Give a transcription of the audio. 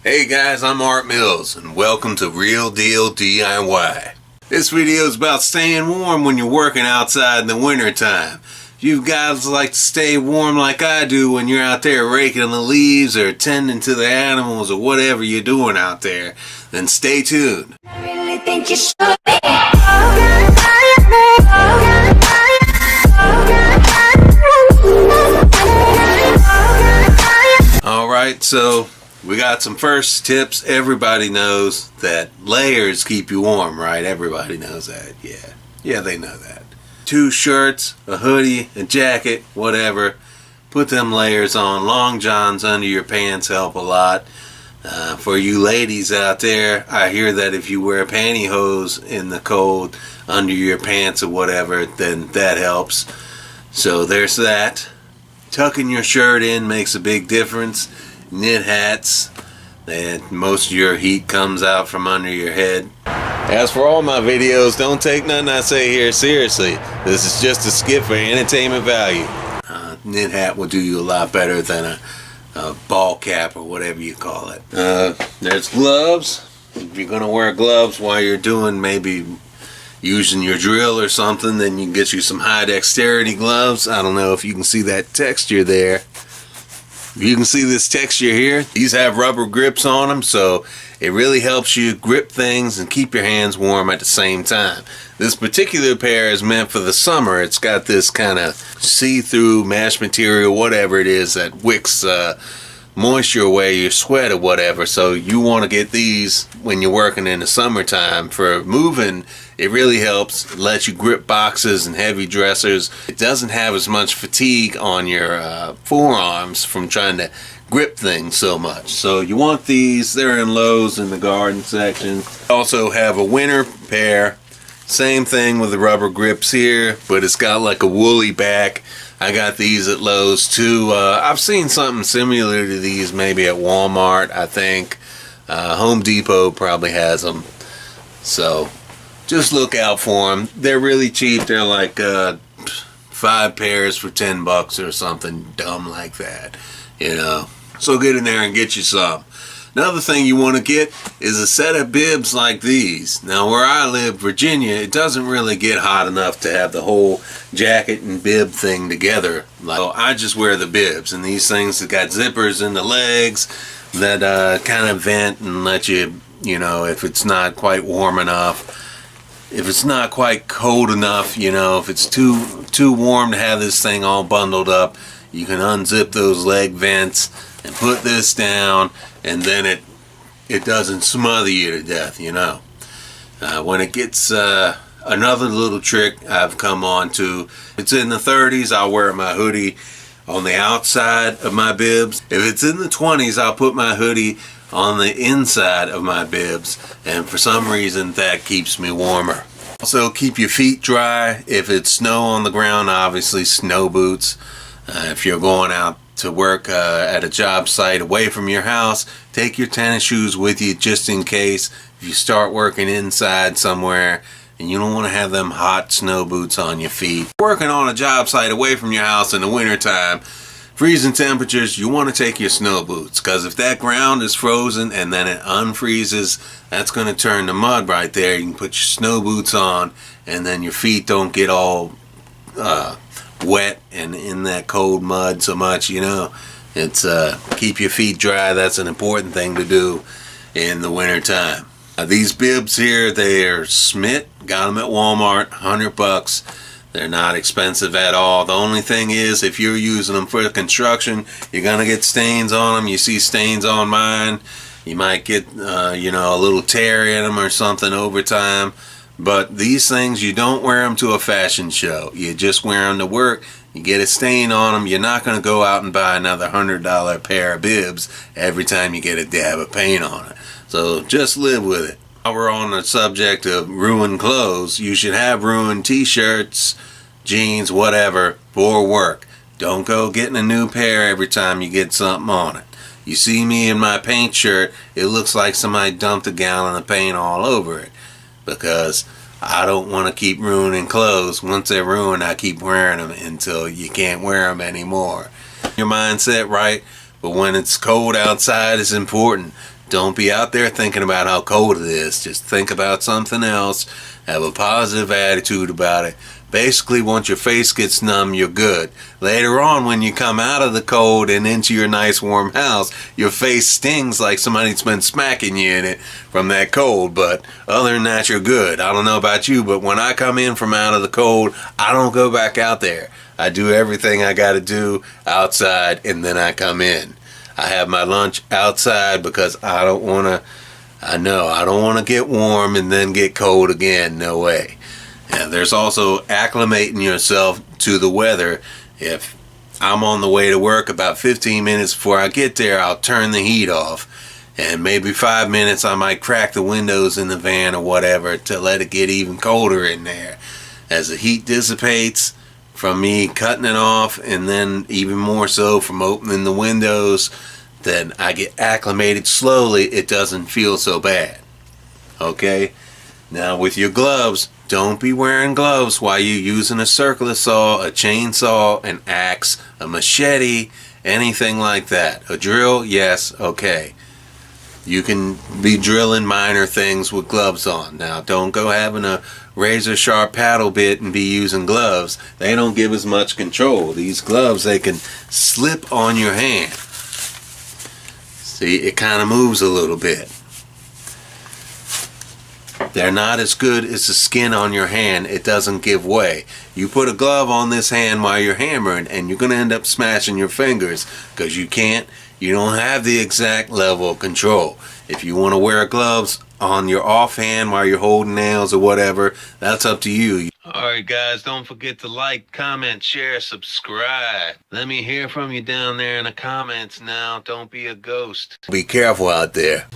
Hey guys, I'm Art Mills and welcome to Real Deal DIY. This video is about staying warm when you're working outside in the winter time. If you guys like to stay warm like I do when you're out there raking the leaves or tending to the animals or whatever you're doing out there, then stay tuned. I really think you should be. Alright, so we got some first tips. Everybody knows that layers keep you warm, right? Everybody knows that. Yeah, they know that. 2 shirts, a hoodie, a jacket, whatever. Put them layers on. Long johns under your pants help a lot. For you ladies out there, I hear that if you wear pantyhose in the cold under your pants or whatever, then that helps. So there's that. Tucking your shirt in makes a big difference. Knit hats, and most of your heat comes out from under your head. As for all my videos, don't take nothing I say here seriously. This is just a skit for entertainment value. Knit hat will do you a lot better than a ball cap or whatever you call it. There's gloves. If you're gonna wear gloves while you're doing maybe using your drill or something, then you can get you some high dexterity gloves. I don't know if you can see that texture there. You can see this texture here. These have rubber grips on them, so it really helps you grip things and keep your hands warm at the same time. This particular pair is meant for the summer. It's got this kind of see-through mesh material, whatever it is, that wicks moisture away, your sweat or whatever. So you want to get these when you're working in the summertime. For moving, it really helps. It lets you grip boxes and heavy dressers. It doesn't have as much fatigue on your forearms from trying to grip things so much. So you want these. They're in Lowe's in the garden section. Also have a winter pair. Same thing with the rubber grips here, but it's got like a woolly back. I got these at Lowe's too. I've seen something similar to these maybe at Walmart, I think. Home Depot probably has them. So just look out for them. They're really cheap. They're like 5 pairs for $10 or something dumb like that, you know. So get in there and get you some. Another thing you want to get is a set of bibs like these. Now where I live, Virginia, it doesn't really get hot enough to have the whole jacket and bib thing together. So I just wear the bibs, and these things have got zippers in the legs that kind of vent and let you, you know, if it's not quite warm enough, if it's not quite cold enough, you know, if it's too warm to have this thing all bundled up, you can unzip those leg vents and put this down, and then it doesn't smother you to death, you know. When it gets another little trick I've come on to, it's in the 30s, I'll wear my hoodie on the outside of my bibs. If it's in the 20s, I'll put my hoodie on the inside of my bibs, and for some reason that keeps me warmer. Also, keep your feet dry. If it's snow on the ground, obviously snow boots. If you're going out to work at a job site away from your house, take your tennis shoes with you just in case if you start working inside somewhere and you don't want to have them hot snow boots on your feet. Working on a job site away from your house in the wintertime, freezing temperatures, you want to take your snow boots, because if that ground is frozen and then it unfreezes, that's going to turn to mud right there. You can put your snow boots on and then your feet don't get all wet and in that cold mud so much, you know. It's keep your feet dry. That's an important thing to do in the winter time. These bibs here, they are Smith. Got them at Walmart, $100. They're not expensive at all. The only thing is, if you're using them for construction, you're gonna get stains on them. You see stains on mine, you might get you know, a little tear in them or something over time. But these things, you don't wear them to a fashion show. You just wear them to work. You get a stain on them, you're not going to go out and buy another $100 pair of bibs every time you get a dab of paint on it. So just live with it. While we're on the subject of ruined clothes, you should have ruined t-shirts, jeans, whatever, for work. Don't go getting a new pair every time you get something on it. You see me in my paint shirt, it looks like somebody dumped a gallon of paint all over it. Because I don't want to keep ruining clothes. Once they're ruined, I keep wearing them until you can't wear them anymore. Your mindset right, But when it's cold outside, it's important. Don't be out there thinking about how cold it is. Just think about something else. Have a positive attitude about it. Basically, once your face gets numb, you're good. Later on, when you come out of the cold and into your nice warm house, your face stings like somebody's been smacking you in it from that cold. But other than that, you're good. I don't know about you, but when I come in from out of the cold, I don't go back out there. I do everything I got to do outside, and then I come in. I have my lunch outside because I don't want to get warm and then get cold again. No way. And there's also acclimating yourself to the weather. If I'm on the way to work, about 15 minutes before I get there, I'll turn the heat off. And maybe 5 minutes I might crack the windows in the van or whatever to let it get even colder in there. As the heat dissipates from me cutting it off, and then even more so from opening the windows, then I get acclimated slowly. It doesn't feel so bad. Okay? Now with your gloves, don't be wearing gloves while you're using a circular saw, a chainsaw, an axe, a machete, anything like that. A drill, yes, okay. You can be drilling minor things with gloves on. Now don't go having a razor sharp paddle bit and be using gloves. They don't give as much control. These gloves, they can slip on your hand. See, it kind of moves a little bit. They're not as good as the skin on your hand. It doesn't give way. You put a glove on this hand while you're hammering, and you're going to end up smashing your fingers because you don't have the exact level of control. If you want to wear gloves on your offhand while you're holding nails or whatever, that's up to you. Alright guys, don't forget to like, comment, share, subscribe. Let me hear from you down there in the comments now. Don't be a ghost. Be careful out there.